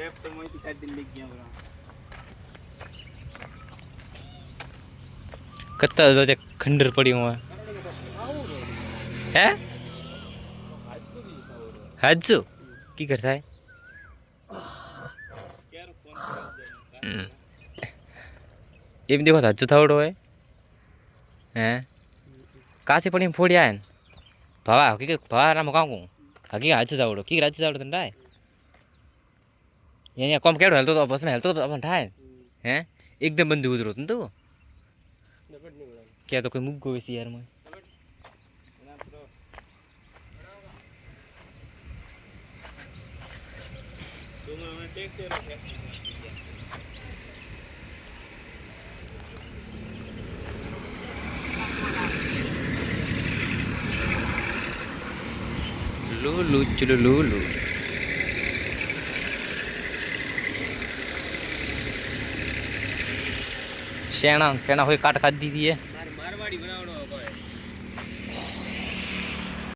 tape तो मैं दिखा दिन लिख गया बरा कत्ता जो खंडर पड़ी हुआ है हाजू की करता है ये भी देखो हाजू थावड़ो है हैं कासे पड़ी फोड़िया है भावा की भावा ना मकाऊ हकी हाजू थावड़ो की हाजू थावड़ो तंडा है ये कम केड़ो हेलतो तो बस में हेलतो तो अपन ठाए हैं एकदम बंद उधरो तू क्या तो कोई मुग्गो वैसी यार मैं लूलू चलो लूलू शेणा शेणा हुई काट खा दी है मारवाड़ी बनावड़ो कोई